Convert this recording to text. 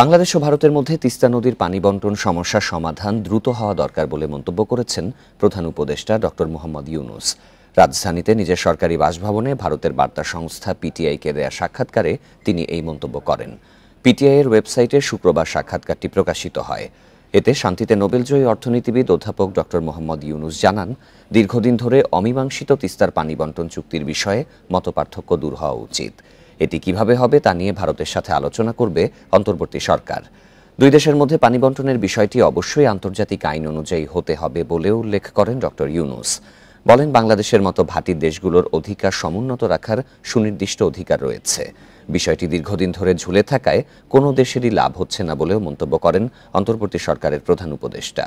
বাংলাদেশ ও ভারতের মধ্যে তিস্তা নদীর পানি বণ্টন সমস্যার সমাধান দ্রুত হওয়া দরকার বলে মন্তব্য করেছেন প্রধান উপদেষ্টা ডক্টর মোহাম্মদ ইউনূস। রাজধানীতে নিজের সরকারি বাসভবনে ভারতের বার্তা সংস্থা পিটিআইকে দেয়া সাক্ষাৎকারে তিনি এই মন্তব্য করেন। পিটিআইয়ের ওয়েবসাইটে শুক্রবার সাক্ষাৎকারটি প্রকাশিত হয়। এতে শান্তিতে নোবেলজয়ী অর্থনীতিবিদ অধ্যাপক ডক্টর মোহাম্মদ ইউনূস জানান, দীর্ঘদিন ধরে অমীমাংসিত তিস্তার পানি বণ্টন চুক্তির বিষয়ে মতপার্থক্য দূর হওয়া উচিত। এটি কিভাবে হবে তা নিয়ে ভারতের সাথে আলোচনা করবে অন্তর্বর্তী সরকার। দুই দেশের মধ্যে পানি বণ্টনের বিষয়টি অবশ্যই আন্তর্জাতিক আইন অনুযায়ী হতে হবে বলেও উল্লেখ করেন ডক্টর ইউনূস। বলেন, বাংলাদেশের মতো ভাটির দেশগুলোর অধিকার সমুন্নত রাখার সুনির্দিষ্ট অধিকার রয়েছে। বিষয়টি দীর্ঘদিন ধরে ঝুলে থাকায় কোনো দেশেরই লাভ হচ্ছে না বলেও মন্তব্য করেন অন্তর্বর্তী সরকারের প্রধান উপদেষ্টা।